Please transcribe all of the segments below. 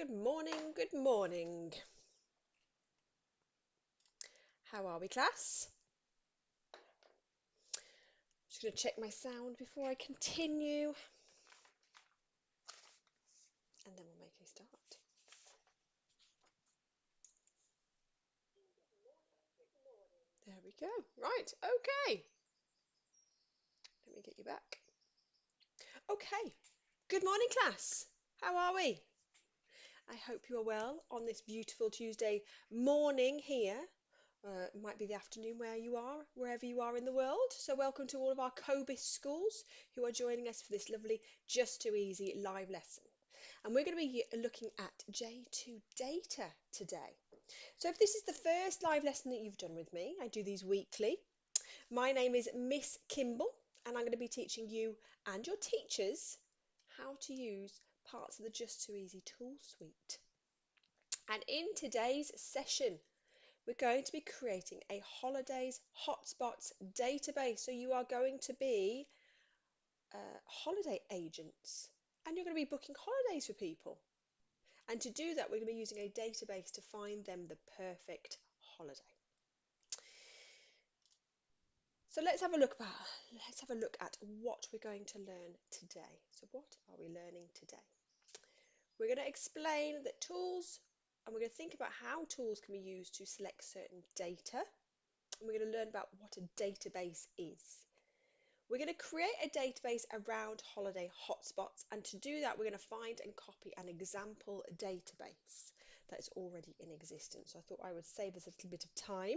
Good morning, good morning. How are we, class? Just going to check my sound before I continue, and then we'll make a start. There we go. Right, okay. Let me get you back. Okay. Good morning, class. How are we? I hope you are well on this beautiful Tuesday morning here. It might be the afternoon where you are, wherever you are in the world. So welcome to all of our COBIS schools who are joining us for this lovely Just Too Easy live lesson. And we're going to be looking at J2 data today. So if this is the first live lesson that you've done with me, I do these weekly. My name is Miss Kimball, and I'm going to be teaching you and your teachers how to use parts of the Just2easy Tool-suite. And in today's session, we're going to be creating a holidays hotspots database. So you are going to be holiday agents, and you're going to be booking holidays for people. And to do that, we're going to be using a database to find them the perfect holiday. So let's have a look at what we're going to learn today. So what are we learning today? We're going to explain that tools, and we're going to think about how tools can be used to select certain data. And we're going to learn about what a database is. We're going to create a database around holiday hotspots, and to do that, we're going to find and copy an example database that is already in existence. So I thought I would save us a little bit of time.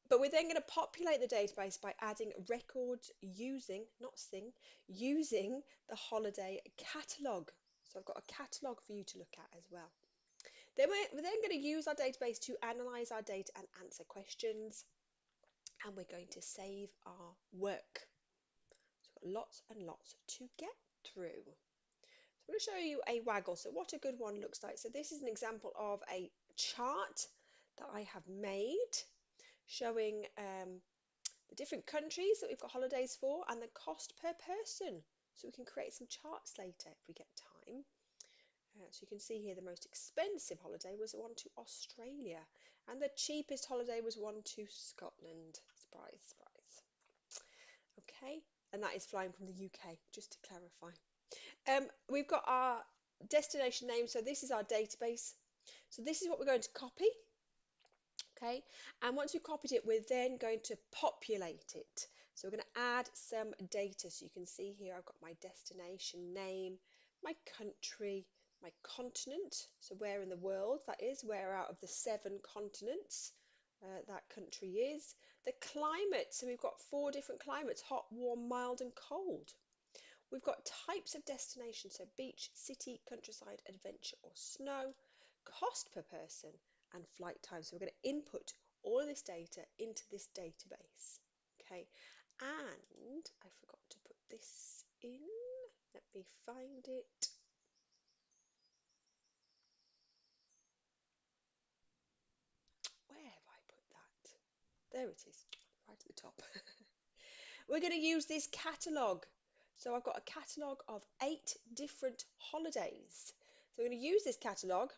But we're then going to populate the database by adding records using, not sing, using the holiday catalogue. So I've got a catalogue for you to look at as well. Then we're then going to use our database to analyse our data and answer questions. And we're going to save our work. So we've got lots and lots to get through. So I'm going to show you a waggle. So what a good one looks like. So this is an example of a chart that I have made showing the different countries that we've got holidays for and the cost per person. So we can create some charts later if we get time. So you can see here the most expensive holiday was one to Australia, and the cheapest holiday was one to Scotland. Surprise, surprise. Okay, and that is flying from the UK, just to clarify. We've got our destination name, so this is our database. So this is what we're going to copy. Okay, and once we've copied it, we're then going to populate it. So we're going to add some data. So you can see here I've got my destination name, my country, my continent, so where in the world that is, where out of the 7 continents that country is. The climate, so we've got 4 different climates: hot, warm, mild and cold. We've got types of destination, so beach, city, countryside, adventure or snow, cost per person and flight time. So we're going to input all of this data into this database. Okay, and I forgot to put this in. Let me find it. Where have I put that? There it is, right at the top. We're going to use this catalogue. So I've got a catalogue of 8 different holidays. So we're going to use this catalogue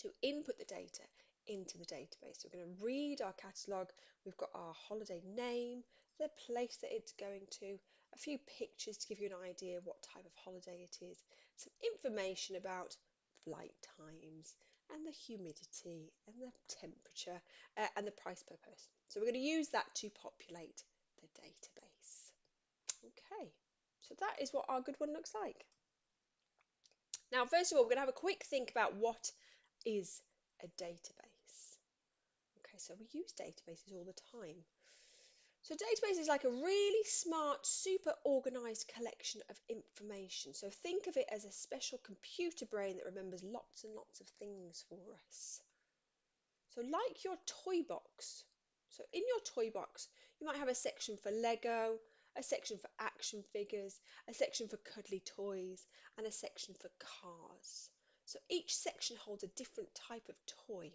to input the data into the database. So we're going to read our catalogue. We've got our holiday name, the place that it's going to, a few pictures to give you an idea what type of holiday it is, some information about flight times and the humidity and the temperature and the price per person. So we're going to use that to populate the database. Okay, so that is what our good one looks like. Now, first of all, we're going to have a quick think about what is a database. Okay, so we use databases all the time. So a database is like a really smart, super organized collection of information. So think of it as a special computer brain that remembers lots and lots of things for us. So like your toy box. So in your toy box, you might have a section for Lego, a section for action figures, a section for cuddly toys, and a section for cars. So each section holds a different type of toy.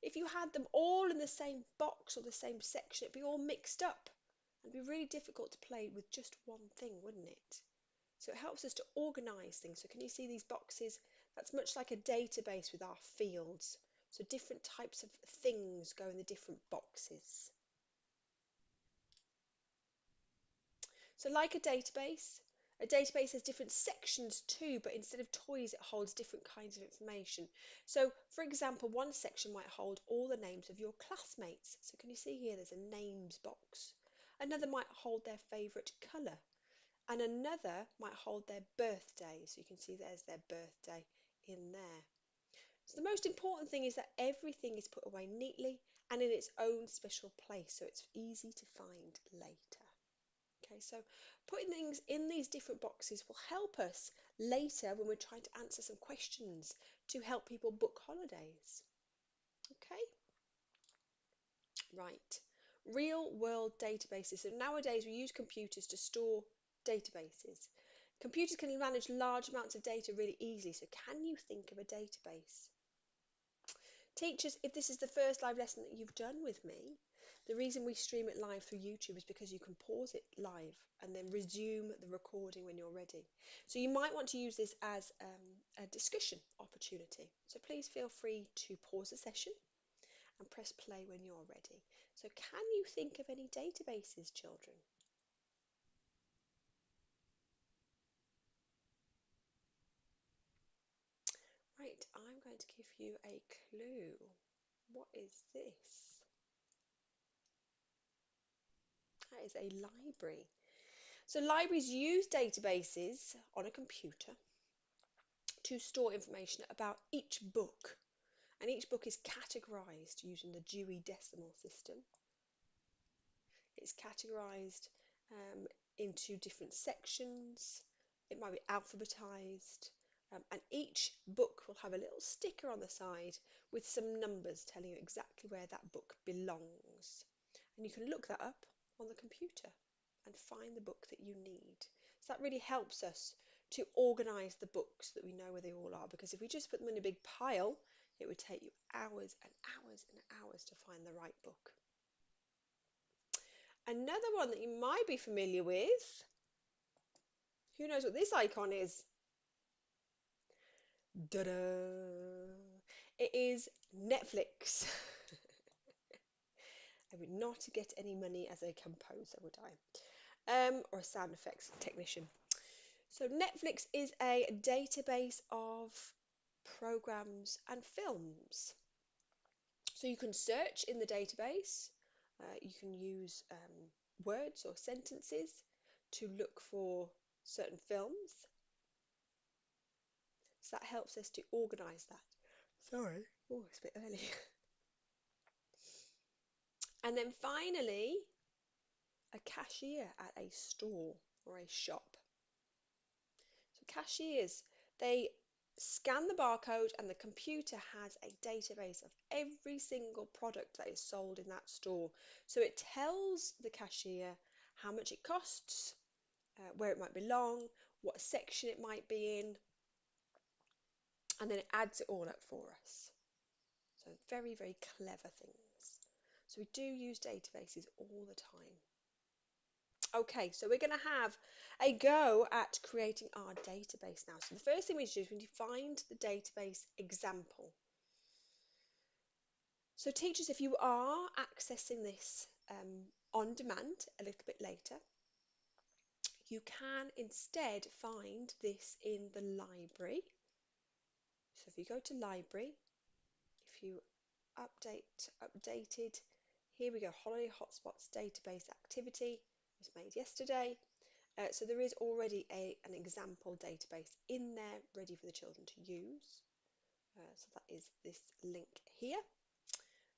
If you had them all in the same box or the same section, it'd be all mixed up. It'd be really difficult to play with just one thing, wouldn't it? So it helps us to organise things. So can you see these boxes? That's much like a database with our fields. So different types of things go in the different boxes. So like a database has different sections too, but instead of toys, it holds different kinds of information. So for example, one section might hold all the names of your classmates. So can you see here, there's a names box. Another might hold their favourite colour. And another might hold their birthday. So you can see there's their birthday in there. So the most important thing is that everything is put away neatly and in its own special place, so it's easy to find later. Okay, so putting things in these different boxes will help us later when we're trying to answer some questions to help people book holidays. Okay, right. Real world databases. So nowadays we use computers to store databases. Computers can manage large amounts of data really easily. So can you think of a database? Teachers, if this is the first live lesson that you've done with me, the reason we stream it live through YouTube is because you can pause it live and then resume the recording when you're ready. So you might want to use this as a discussion opportunity. So please feel free to pause the session and press play when you're ready. So can you think of any databases, children? Right, I'm going to give you a clue. What is this? That is a library. So libraries use databases on a computer to store information about each book. And each book is categorized using the Dewey Decimal System. It's categorized into different sections. It might be alphabetized. And each book will have a little sticker on the side with some numbers telling you exactly where that book belongs. And you can look that up on the computer and find the book that you need. So that really helps us to organise the books that we know where they all are, because if we just put them in a big pile, it would take you hours and hours and hours to find the right book. Another one that you might be familiar with, who knows what this icon is? Da-da! It is Netflix. I would not get any money as a composer, would I? Or a sound effects technician. So Netflix is a database of programs and films. So you can search in the database. You can use words or sentences to look for certain films. So that helps us to organise that. Sorry, oh, it's a bit early. And then finally, a cashier at a store or a shop. So cashiers, they scan the barcode and the computer has a database of every single product that is sold in that store. So it tells the cashier how much it costs, where it might belong, what section it might be in, and then it adds it all up for us. So very, very clever things. So we do use databases all the time. Okay, so we're going to have a go at creating our database now. So the first thing we need to do is we need to find the database example. So teachers, if you are accessing this on demand a little bit later, you can instead find this in the library. So if you go to library, if you updated, here we go, Holiday Hotspots database activity was made yesterday. So there is already an example database in there ready for the children to use. So that is this link here.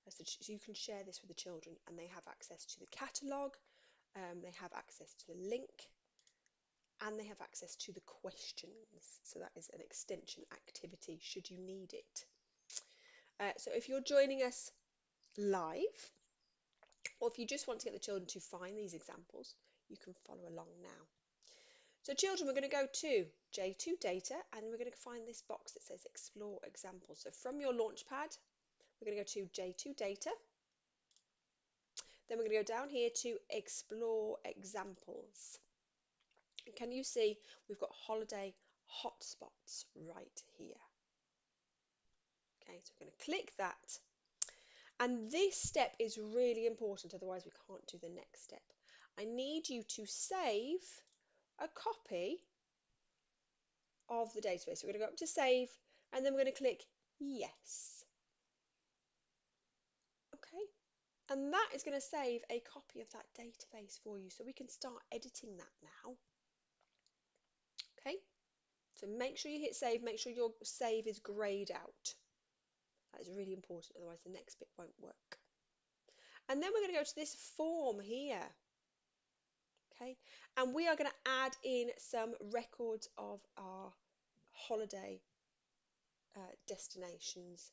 So you can share this with the children and they have access to the catalogue, they have access to the link, and they have access to the questions. So that is an extension activity should you need it. So if you're joining us live, or if you just want to get the children to find these examples, you can follow along now. So children, we're going to go to J2 Data and we're going to find this box that says Explore Examples. So from your Launchpad, we're going to go to J2 Data. Then we're going to go down here to Explore Examples. And can you see we've got Holiday Hotspots right here? Okay, so we're going to click that. And this step is really important, otherwise we can't do the next step. I need you to save a copy of the database. So we're going to go up to save, and then we're going to click yes. Okay, and that is going to save a copy of that database for you, so we can start editing that now. Okay, so make sure you hit save, make sure your save is grayed out. That is really important, otherwise the next bit won't work. And then we're going to go to this form here. Okay, and we are going to add in some records of our holiday destinations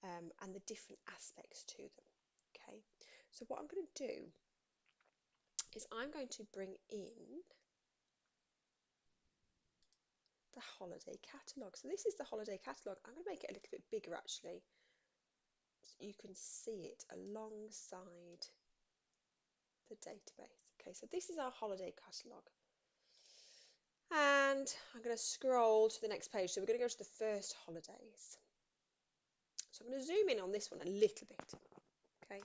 and the different aspects to them. Okay, so what I'm going to do is I'm going to bring in the holiday catalogue. So this is the holiday catalogue. I'm going to make it a little bit bigger actually, so you can see it alongside the database. Okay, so this is our holiday catalogue. And I'm going to scroll to the next page. So we're going to go to the first holidays. So I'm going to zoom in on this one a little bit. Okay.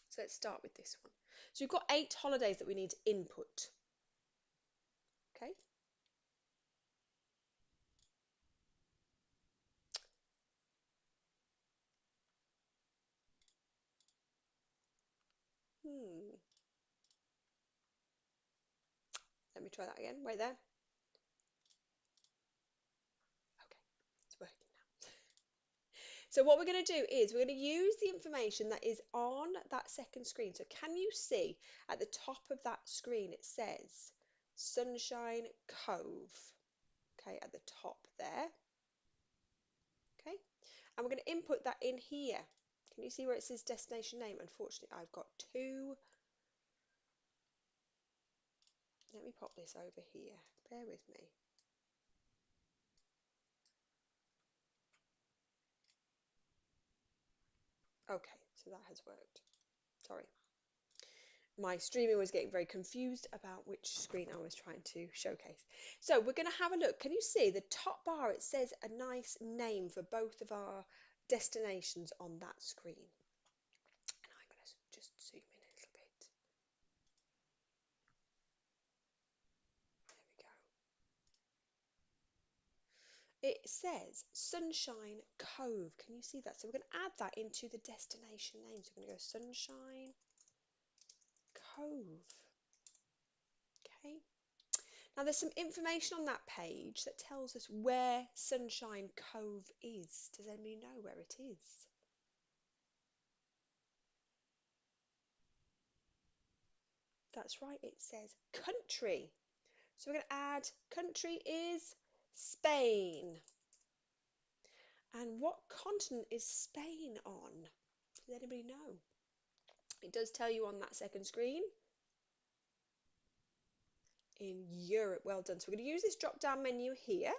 So let's start with this one. So we've got 8 holidays that we need to input. Okay. Let me try that again. Wait there. Okay, it's working now. So what we're going to do is we're going to use the information that is on that second screen. So can you see at the top of that screen it says Sunshine Cove? Okay, at the top there. Okay, and we're going to input that in here. Can you see where it says destination name? Unfortunately, I've got 2. Let me pop this over here. Bear with me. Okay, so that has worked. Sorry. My streaming was getting very confused about which screen I was trying to showcase. So we're going to have a look. Can you see the top bar? It says a nice name for both of our destinations on that screen. And I'm going to just zoom in a little bit. There we go. It says Sunshine Cove. Can you see that? So we're going to add that into the destination name. So we're going to go Sunshine Cove. Okay. Now there's some information on that page that tells us where Sunshine Cove is. Does anybody know where it is? That's right, it says country. So we're going to add country is Spain. And what continent is Spain on? Does anybody know? It does tell you on that second screen. In Europe. Well done. So we're going to use this drop down menu here.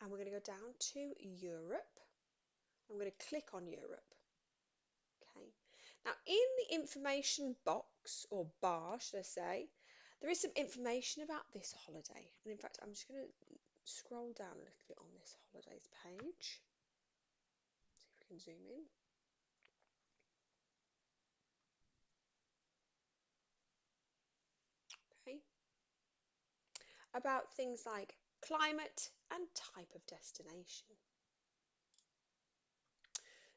And we're going to go down to Europe. I'm going to click on Europe. Okay. Now in the information box or bar, should I say, there is some information about this holiday. And in fact, I'm just going to scroll down a little bit on this holidays page. See if we can zoom in. Okay. About things like climate and type of destination.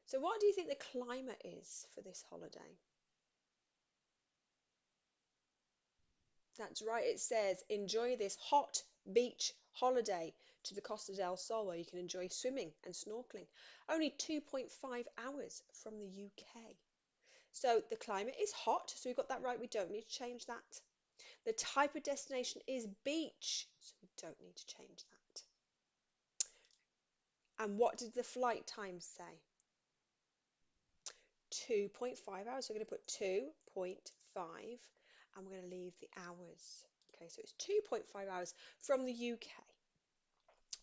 So what do you think the climate is for this holiday? That's right, it says enjoy this hot beach holiday to the Costa del Sol where you can enjoy swimming and snorkeling. Only 2.5 hours from the UK. So the climate is hot, so we've got that right, we don't need to change that. The type of destination is beach, so we don't need to change that. And what did the flight time say? 2.5 hours. So we're going to put 2.5 and we're going to leave the hours. Okay, so it's 2.5 hours from the UK.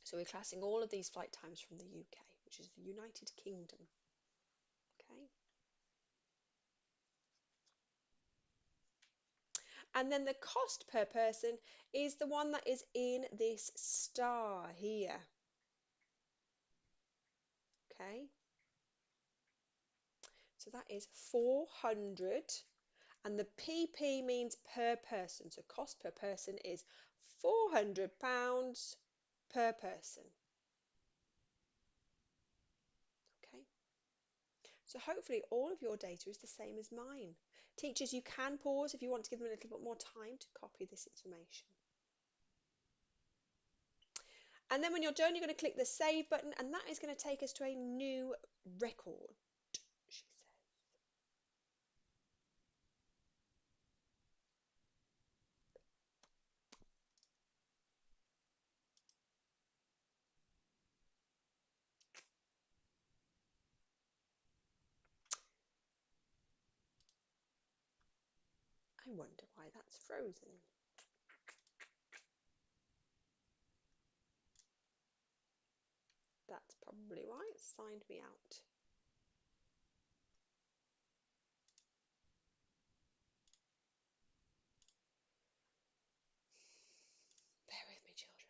So we're classing all of these flight times from the UK, which is the United Kingdom. Okay. And then the cost per person is the one that is in this star here. Okay, so that is 400, and the PP means per person, so cost per person is £400 per person. Okay, so hopefully all of your data is the same as mine. Teachers, you can pause if you want to give them a little bit more time to copy this information. And then when you're done, you're going to click the Save button, and that is going to take us to a new record, she says. I wonder why that's frozen. That's probably why it signed me out. Bear with me, children.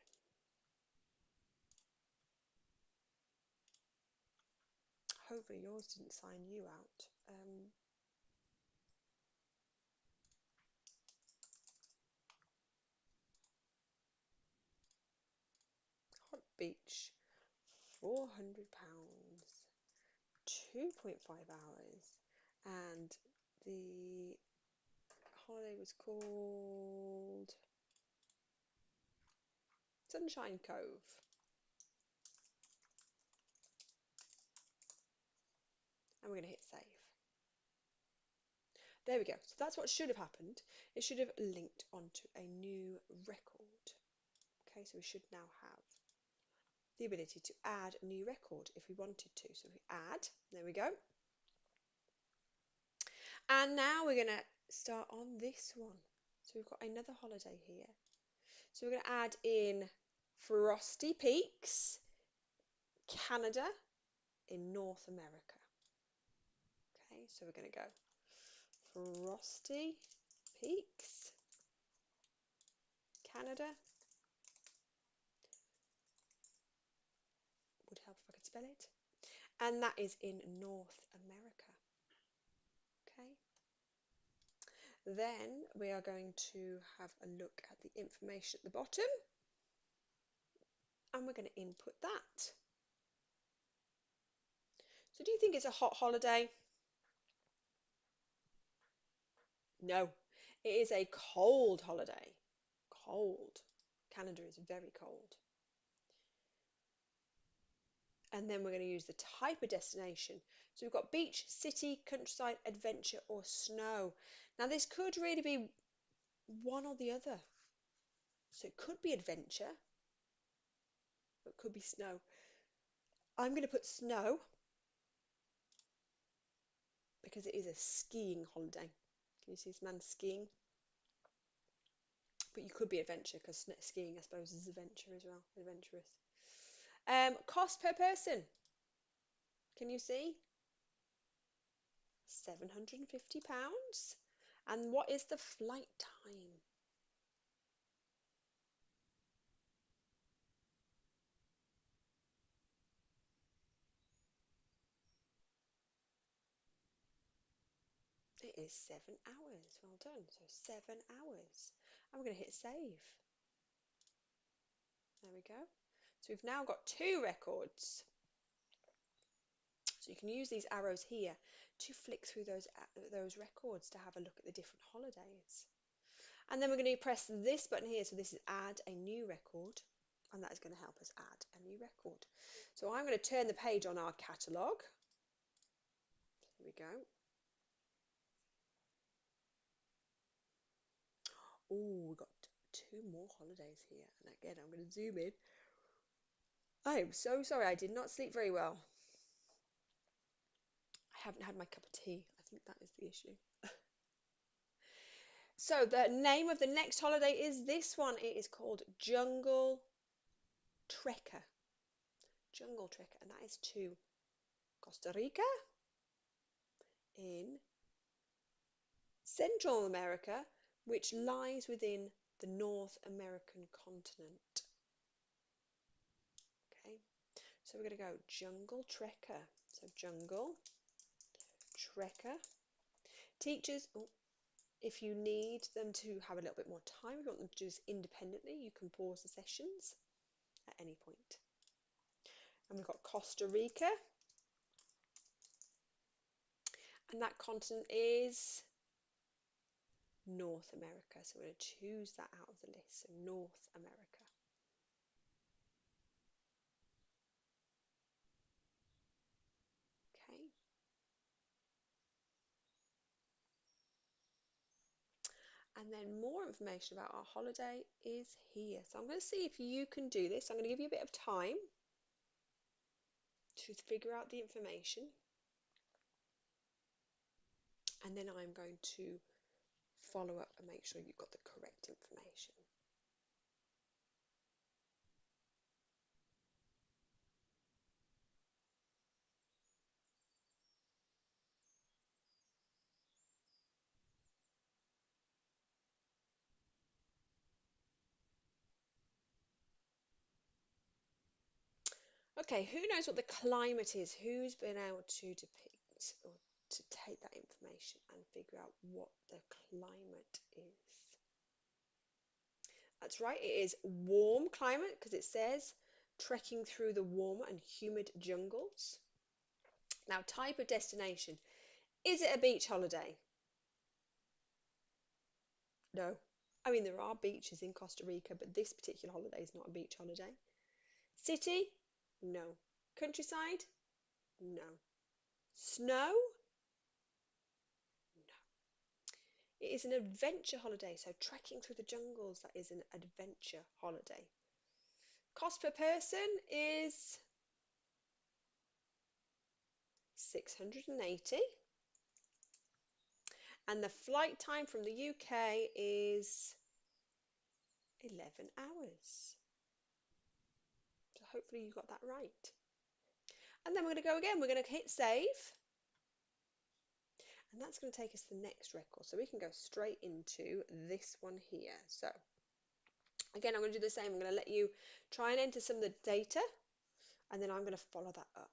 Hopefully yours didn't sign you out. Hot Beach, £400, 2.5 hours, and the holiday was called Sunshine Cove. And we're going to hit save. There we go. So that's what should have happened. It should have linked onto a new record. Okay, so we should now have the ability to add a new record if we wanted to. So if we add, there we go. And now we're going to start on this one. So we've got another holiday here. So we're going to add in Frosty Peaks, Canada in North America. Okay, so we're going to go Frosty Peaks, Canada. Would help if I could spell it. And that is in North America. Okay. Then we are going to have a look at the information at the bottom. And we're going to input that. So do you think it's a hot holiday? No, it is a cold holiday. Cold. Canada is very cold. And then we're going to use the type of destination. So we've got beach, city, countryside, adventure, or snow. Now this could really be one or the other. So it could be adventure, or it could be snow. I'm going to put snow because it is a skiing holiday. Can you see this man skiing? But you could be adventure because skiing, I suppose, is adventure as well. Adventurous. Cost per person. Can you see? £750. And what is the flight time? It is 7 hours. Well done. So 7 hours. And we're going to hit save. There we go. So we've now got 2 records. So you can use these arrows here to flick through those records to have a look at the different holidays. And then we're going to press this button here. So this is add a new record. And that is going to help us add a new record. So I'm going to turn the page on our catalogue. Here we go. Oh, we've got 2 more holidays here. And again, I'm going to zoom in. I am so sorry. I did not sleep very well. I haven't had my cup of tea. I think that is the issue. So the name of the next holiday is this one. It is called Jungle Trekker. Jungle Trekker. And that is to Costa Rica in Central America, which lies within the North American continent. Okay, So we're going to go jungle trekker. So jungle trekker. Teachers, oh, if you need them to have a little bit more time, if you want them to do this independently, you can pause the sessions at any point. And we've got Costa Rica. And that continent is North America. So we're going to choose that out of the list. So North America. Okay. And then more information about our holiday is here. So I'm going to see if you can do this. I'm going to give you a bit of time to figure out the information. And then I'm going to follow up and make sure you've got the correct information. Okay, who knows what the climate is? Who's been able to depict or to take that information and figure out what the climate is? That's right, it is warm climate because it says trekking through the warm and humid jungles. Now, type of destination. Is it a beach holiday? No. I mean, there are beaches in Costa Rica, but this particular holiday is not a beach holiday. City? No. Countryside? No. Snow? No. It is an adventure holiday, so trekking through the jungles, that is an adventure holiday. Cost per person is 680. And the flight time from the UK is 11 hours. So hopefully you got that right. And then we're going to go again. We're going to hit save. And that's going to take us to the next record. So we can go straight into this one here. So again, I'm going to do the same. I'm going to let you try and enter some of the data. And then I'm going to follow that up.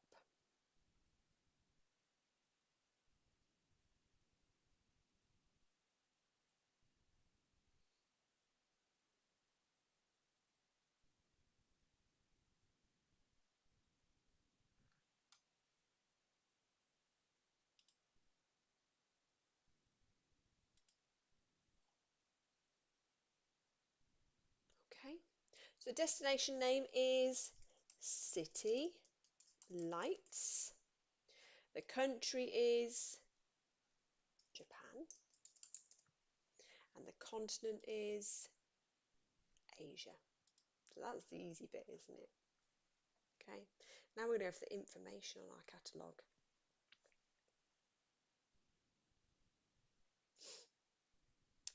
Okay. So the destination name is City Lights. The country is Japan. And the continent is Asia. So that's the easy bit, isn't it? Okay. Now we're going to go for the information on our catalogue.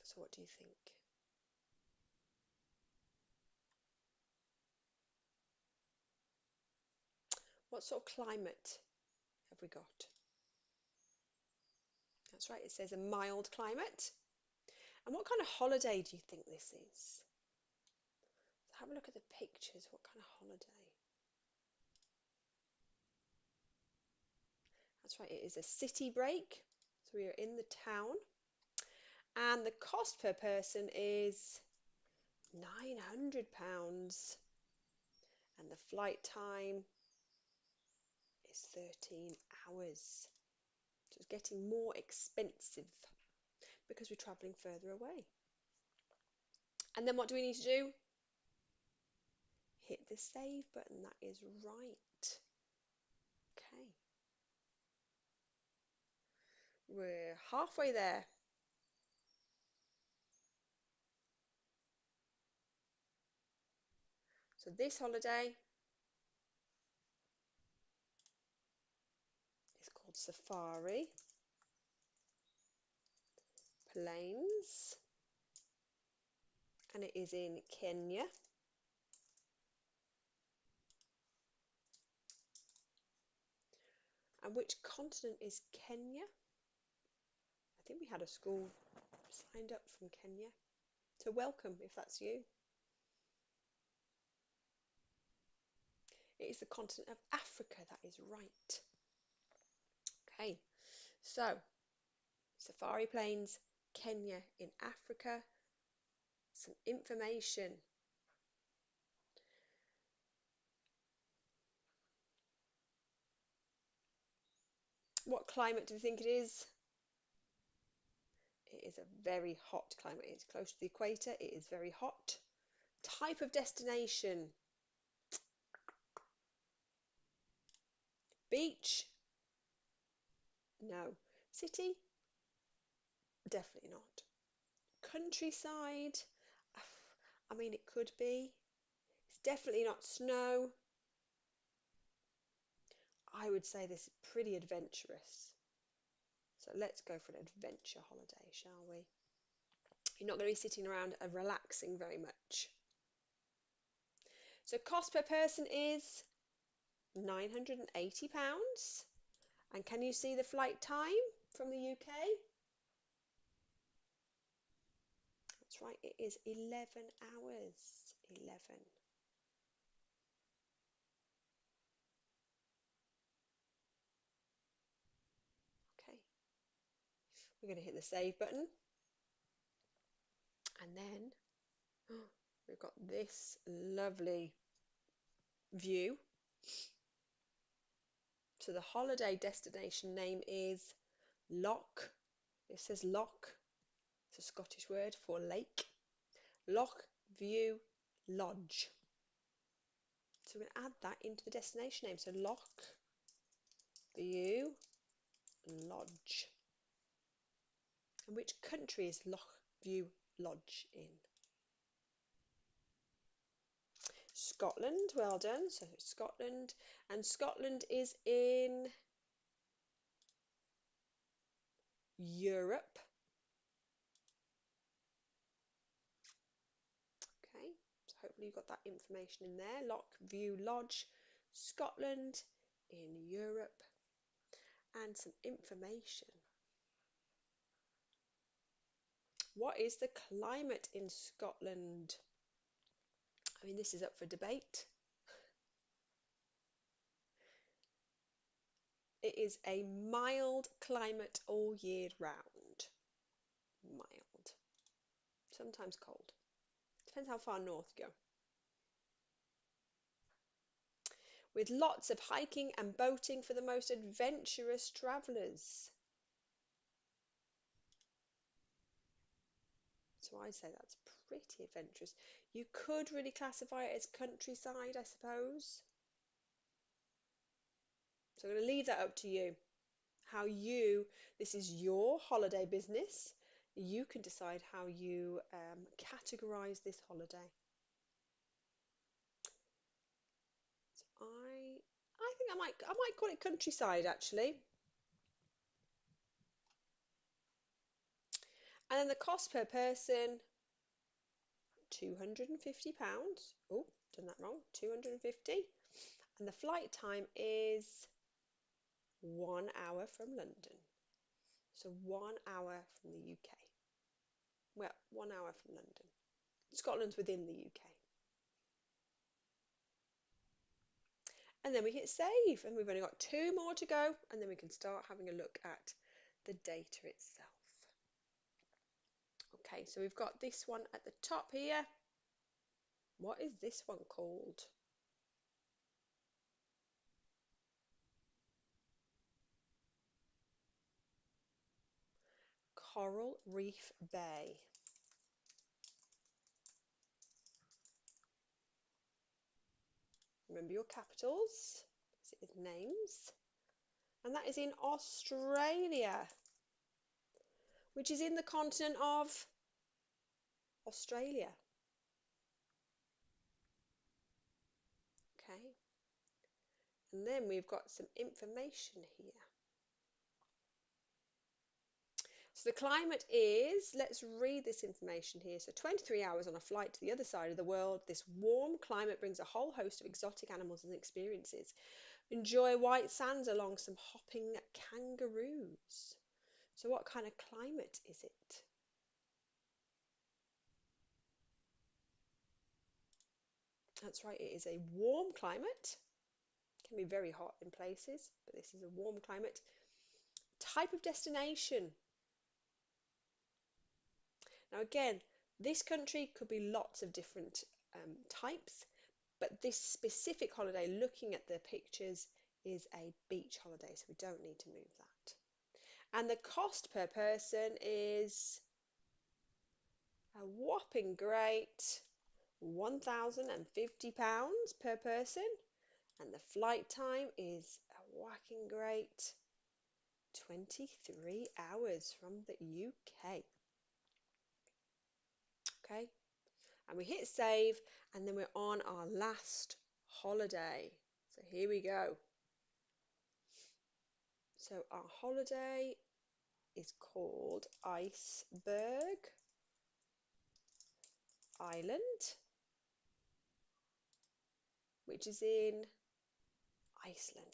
So what do you think? What sort of climate have we got? That's right, it says a mild climate. And what kind of holiday do you think this is? So have a look at the pictures. What kind of holiday? That's right, it is a city break. So we are in the town. And the cost per person is £900. And the flight time is 13 hours. So it's getting more expensive because we're travelling further away. And then what do we need to do? Hit the save button. That is right. Okay. We're halfway there. So this holiday is called Safari Plains, and it is in Kenya. And which continent is Kenya? I think we had a school signed up from Kenya. So welcome if that's you. It is the continent of Africa. That is right. Okay, so safari plains, Kenya in Africa. Some information. What climate do you think it is? It is a very hot climate. It's close to the equator. It is very hot. Type of destination. Beach? No. City? Definitely not. Countryside? I mean, it could be. It's definitely not snow. I would say this is pretty adventurous. So let's go for an adventure holiday, shall we? You're not going to be sitting around and relaxing very much. So cost per person is £980. And can you see the flight time from the UK? That's right, it is 11 hours. 11. Okay, we're going to hit the save button. And then we've got this lovely view. So the holiday destination name is Loch. It says Loch. It's a Scottish word for lake. Loch View Lodge. So we're going to add that into the destination name. So Loch View Lodge. And which country is Loch View Lodge in? Scotland, well done. So Scotland, and Scotland is in Europe. Okay, so hopefully you got that information in there. Loch View Lodge, Scotland in Europe, and some information. What is the climate in Scotland? I mean, this is up for debate. It is a mild climate all year round. Mild. Sometimes cold. Depends how far north you go. With lots of hiking and boating for the most adventurous travellers. So I'd say that's pretty adventurous. You could really classify it as countryside, I suppose. So I'm going to leave that up to you. This is your holiday business. You can decide how you categorise this holiday. So I think I might call it countryside actually. And then the cost per person, £250. Oh, done that wrong. 250. And the flight time is 1 hour from London. So 1 hour from the UK. Well, 1 hour from London. Scotland's within the UK. And then we hit save, and we've only got 2 more to go, and then we can start having a look at the data itself. Okay, so we've got this one at the top here. What is this one called? Coral Reef Bay. Remember your capitals, because it is names. And that is in Australia, which is in the continent of Australia. Okay. And then we've got some information here. So the climate is, let's read this information here. So 23 hours on a flight to the other side of the world. This warm climate brings a whole host of exotic animals and experiences. Enjoy white sands along some hopping kangaroos. So what kind of climate is it? That's right, it is a warm climate. It can be very hot in places, but this is a warm climate. Type of destination. Now again, this country could be lots of different types, but this specific holiday, looking at the pictures, is a beach holiday, so we don't need to move that. And the cost per person is a whopping great £1,050 per person, and the flight time is a whacking great 23 hours from the UK. Okay, and we hit save, and then we're on our last holiday. So here we go. So our holiday is called Iceberg Island, which is in Iceland.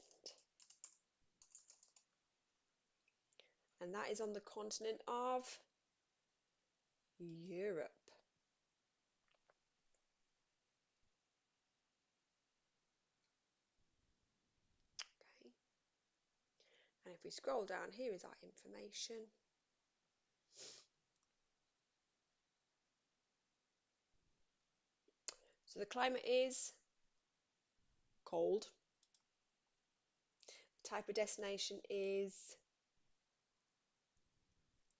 And that is on the continent of Europe. Okay. And if we scroll down, here is our information. So the climate is cold. The type of destination is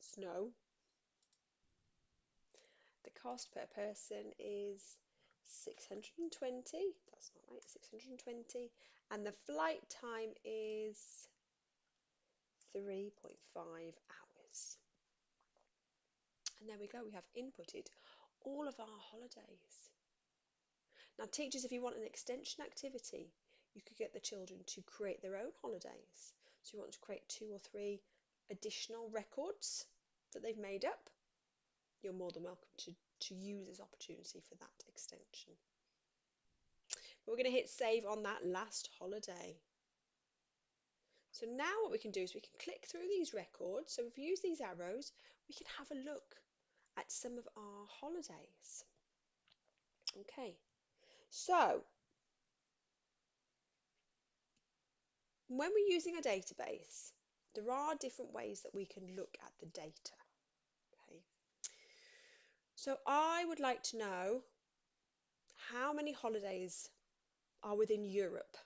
snow. The cost per person is 620. That's not right, 620. And the flight time is 3.5 hours. And there we go, we have inputted all of our holidays. Now teachers, if you want an extension activity, you could get the children to create their own holidays. So you want to create 2 or 3 additional records that they've made up, you're more than welcome to use this opportunity for that extension. But we're going to hit save on that last holiday. So now what we can do is we can click through these records. So if we use these arrows, we can have a look at some of our holidays. Okay, so when we're using a database, there are different ways that we can look at the data. Okay, so I would like to know how many holidays are within Europe.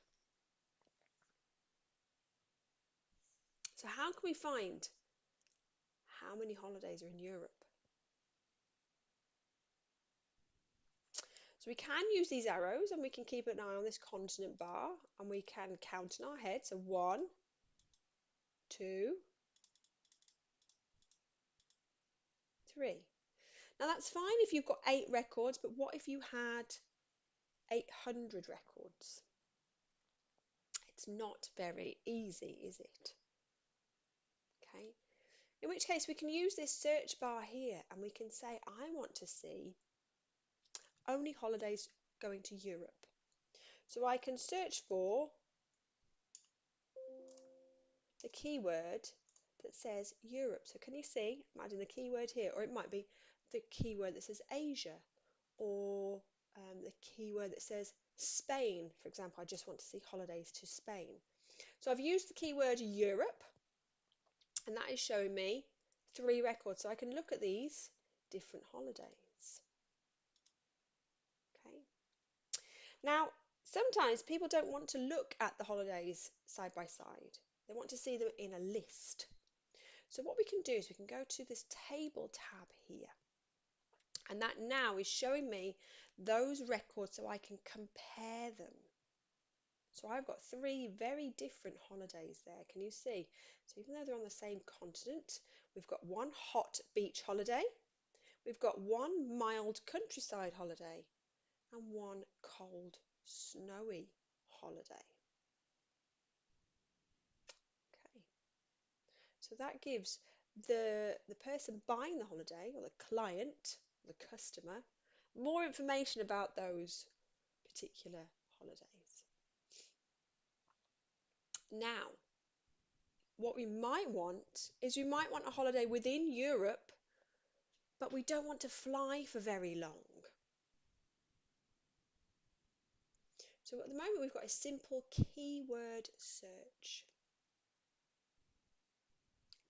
So how can we find how many holidays are in Europe? So we can use these arrows, and we can keep an eye on this continent bar, and we can count in our head. So 1, 2, 3. Now that's fine if you've got 8 records, but what if you had 800 records? It's not very easy, is it? Okay. In which case we can use this search bar here, and we can say I want to see only holidays going to Europe. So I can search for the keyword that says Europe. So can you see, I'm adding the keyword here, or it might be the keyword that says Asia, or the keyword that says Spain. For example, I just want to see holidays to Spain. So I've used the keyword Europe, and that is showing me 3 records. So I can look at these different holidays. Okay. Now, sometimes people don't want to look at the holidays side by side. They want to see them in a list. So what we can do is we can go to this table tab here. And that now is showing me those records so I can compare them. So I've got 3 very different holidays there. Can you see? So even though they're on the same continent, we've got 1 hot beach holiday, we've got 1 mild countryside holiday, and 1 cold snowy holiday. Okay. So that gives the person buying the holiday, or the client, the customer, more information about those particular holidays. Now, what we might want is we might want a holiday within Europe, but we don't want to fly for very long. So at the moment we've got a simple keyword search.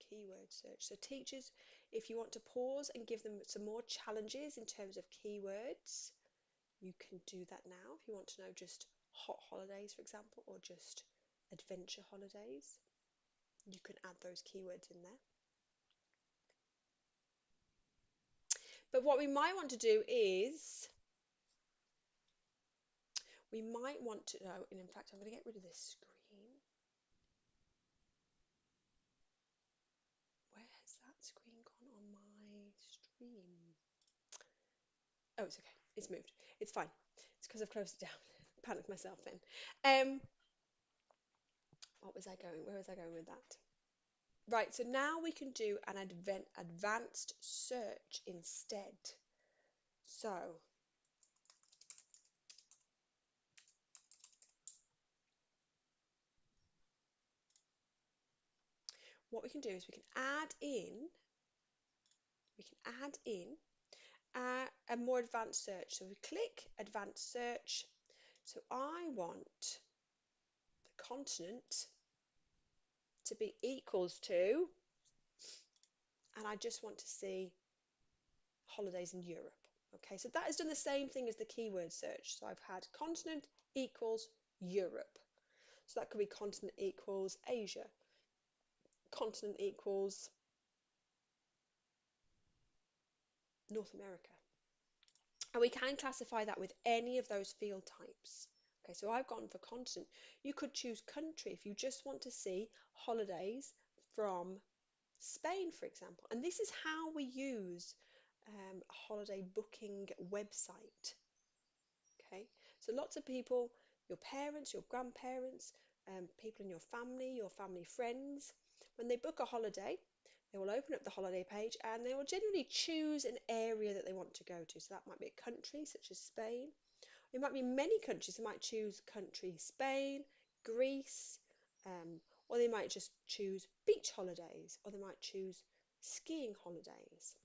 Keyword search. So teachers, if you want to pause and give them some more challenges in terms of keywords, you can do that now. If you want to know just hot holidays, for example, or just adventure holidays, you can add those keywords in there. But what we might want to do is, we might want to know, and in fact, I'm going to get rid of this screen. Where has that screen gone on my stream? Oh, it's okay. It's moved. It's fine. It's because I've closed it down. Panicked myself then. What was I going? Where was I going with that? Right, so now we can do an advanced search instead. So what we can do is we can add in a more advanced search. So we click advanced search. So I want the continent to be equals to, and I just want to see holidays in Europe. Okay, so that has done the same thing as the keyword search. So I've had continent equals Europe. So that could be continent equals Asia, continent equals North America. And we can classify that with any of those field types. Okay, so I've gone for continent. You could choose country if you just want to see holidays from Spain, for example. And this is how we use a holiday booking website. Okay, so lots of people, your parents, your grandparents, people in your family friends, when they book a holiday, they will open up the holiday page and they will generally choose an area that they want to go to. So that might be a country such as Spain. It might be many countries. They might choose country Spain, Greece, or they might just choose beach holidays, or they might choose skiing holidays.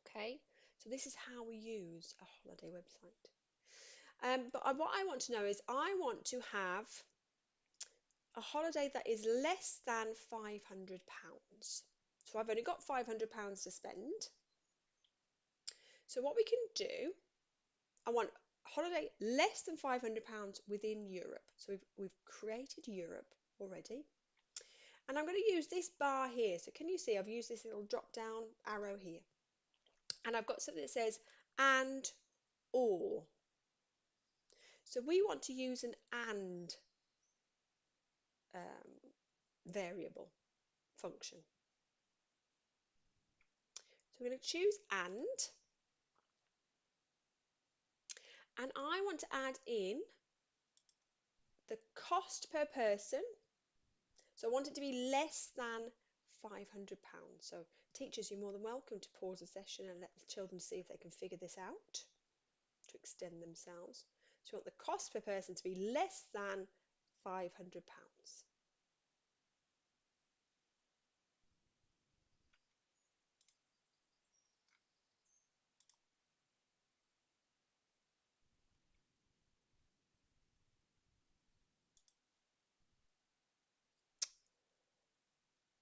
Okay, so this is how we use a holiday website. But what I want to know is I want to have a holiday that is less than £500. So I've only got £500 to spend. So what we can do, I want a holiday less than £500 within Europe. So we've created Europe already. And I'm going to use this bar here. So can you see I've used this little drop down arrow here. And I've got something that says and or. So we want to use an and variable function. So we're going to choose and I want to add in the cost per person. So I want it to be less than £500. So teachers, you're more than welcome to pause the session and let the children see if they can figure this out to extend themselves. So we want the cost per person to be less than £500.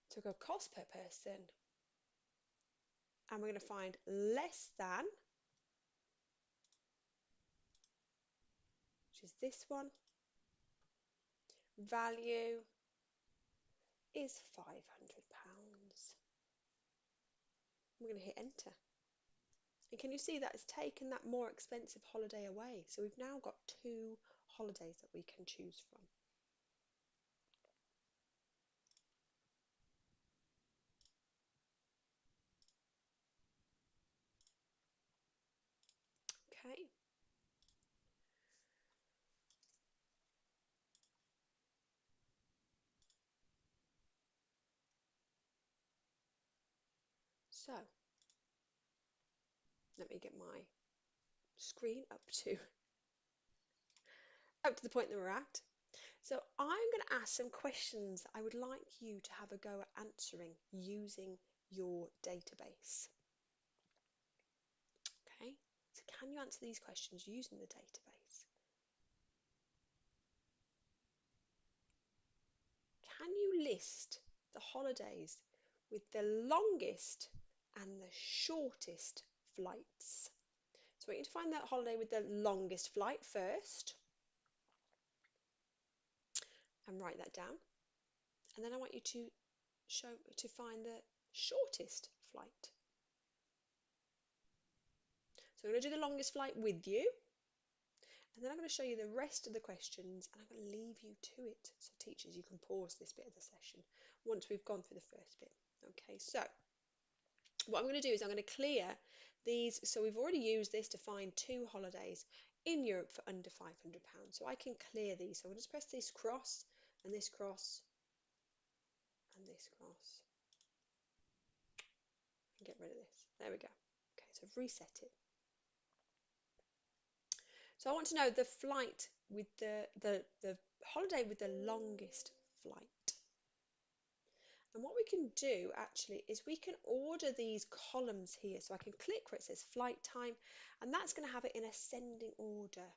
So we'll go cost per person, and we're going to find less than, which is this one. Value is £500. We're going to hit enter. And can you see that it's taken that more expensive holiday away? So we've now got 2 holidays that we can choose from. Okay. So let me get my screen up to the point that we're at. So I'm going to ask some questions I would like you to have a go at answering using your database. Okay, so can you answer these questions using the database? can you list the holidays with the longest and the shortest flights? So we need to find that holiday with the longest flight first and write that down. And then I want you to find the shortest flight. So I'm going to do the longest flight with you, and then I'm going to show you the rest of the questions, and I'm going to leave you to it. So teachers, you can pause this bit of the session once we've gone through the first bit. Okay, so what I'm going to do is I'm going to clear these. So we've already used this to find 2 holidays in Europe for under £500. So I can clear these. So I'm going to press this cross and this cross and this cross and get rid of this. There we go. Okay, so I've reset it. So I want to know the flight with the holiday with the longest flight. And what we can do actually is we can order these columns here. So I can click where it says flight time, and that's going to have it in ascending order.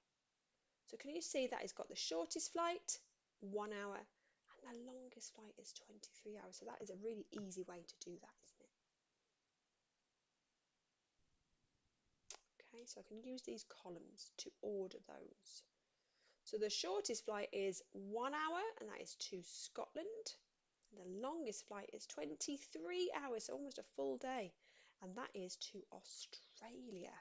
So can you see that it's got the shortest flight, 1 hour, and the longest flight is 23 hours. So that is a really easy way to do that, isn't it? Okay, so I can use these columns to order those. So the shortest flight is 1 hour, and that is to Scotland. The longest flight is 23 hours, so almost a full day, and that is to Australia.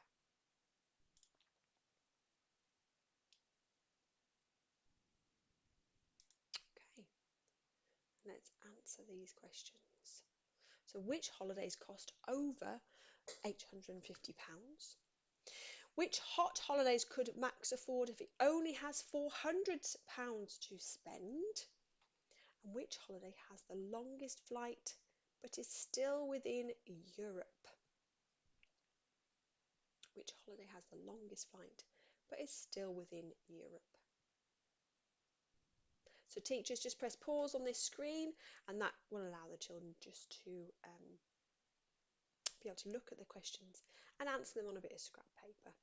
Okay, let's answer these questions. So which holidays cost over £850? Which hot holidays could Max afford if he only has £400 to spend? And which holiday has the longest flight but is still within Europe? Which holiday has the longest flight but is still within Europe? So teachers, just press pause on this screen, and that will allow the children just to be able to look at the questions and answer them on a bit of scrap paper.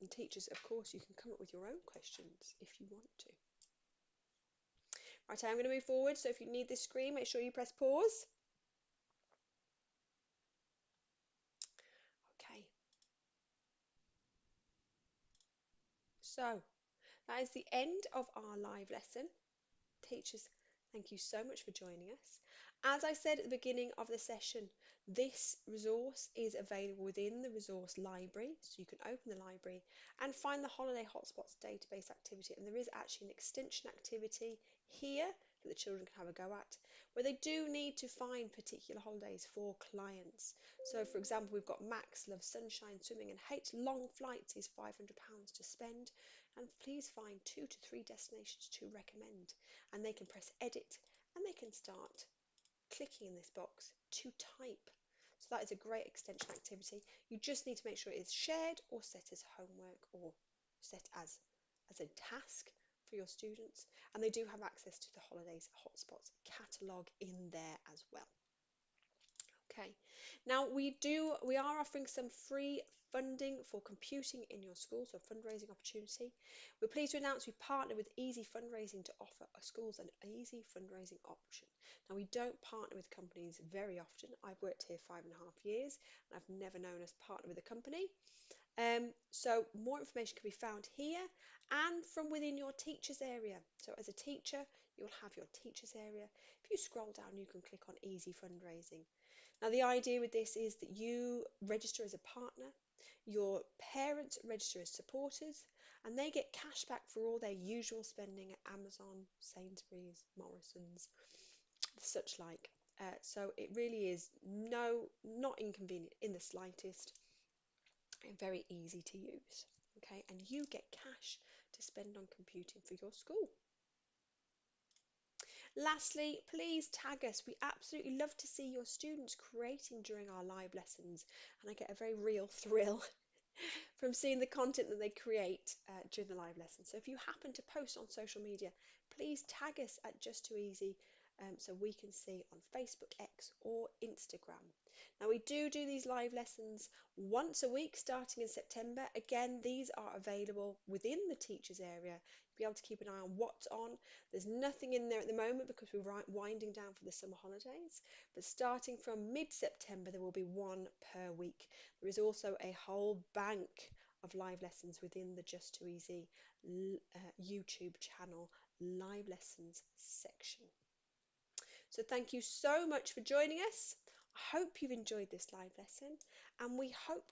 And teachers, of course, you can come up with your own questions if you want to. Right, I'm going to move forward, so if you need this screen, make sure you press pause. Okay. So, that is the end of our live lesson. Teachers, thank you so much for joining us. As I said at the beginning of the session, this resource is available within the resource library, so you can open the library and find the Holiday Hotspots database activity, and there is actually an extension activity here that the children can have a go at, where they do need to find particular holidays for clients. So for example, we've got Max loves sunshine, swimming and hates long flights, is £500 to spend, and please find 2 to 3 destinations to recommend, and they can press edit and they can start clicking in this box to type. So that is a great extension activity. You just need to make sure it is shared or set as homework or set as a task for your students, and they do have access to the Holidays Hotspots catalogue in there as well. Okay, now we are offering some free funding for computing in your school, so a fundraising opportunity. We're pleased to announce we partner with Easy Fundraising to offer our schools an easy fundraising option. Now, we don't partner with companies very often. I've worked here 5.5 years and I've never known us partner with a company. So more information can be found here and from within your teachers area. So as a teacher, you'll have your teachers area. If you scroll down, you can click on Easy Fundraising. Now, the idea with this is that you register as a partner, your parents register as supporters, and they get cash back for all their usual spending at Amazon, Sainsbury's, Morrison's, such like. So it really is not inconvenient in the slightest, and very easy to use. Okay, and you get cash to spend on computing for your school. Lastly, please tag us. We absolutely love to see your students creating during our live lessons, and I get a very real thrill from seeing the content that they create during the live lesson. So if you happen to post on social media, please tag us at Just2easy so we can see on Facebook, X or Instagram. Now we do these live lessons once a week starting in September. Again, these are available within the teachers area. You'll be able to keep an eye on what's on. There's nothing in there at the moment because we're winding down for the summer holidays, but starting from mid-September there will be one per week. There is also a whole bank of live lessons within the Just2easy YouTube channel live lessons section. So thank you so much for joining us. I hope you've enjoyed this live lesson, and we hope to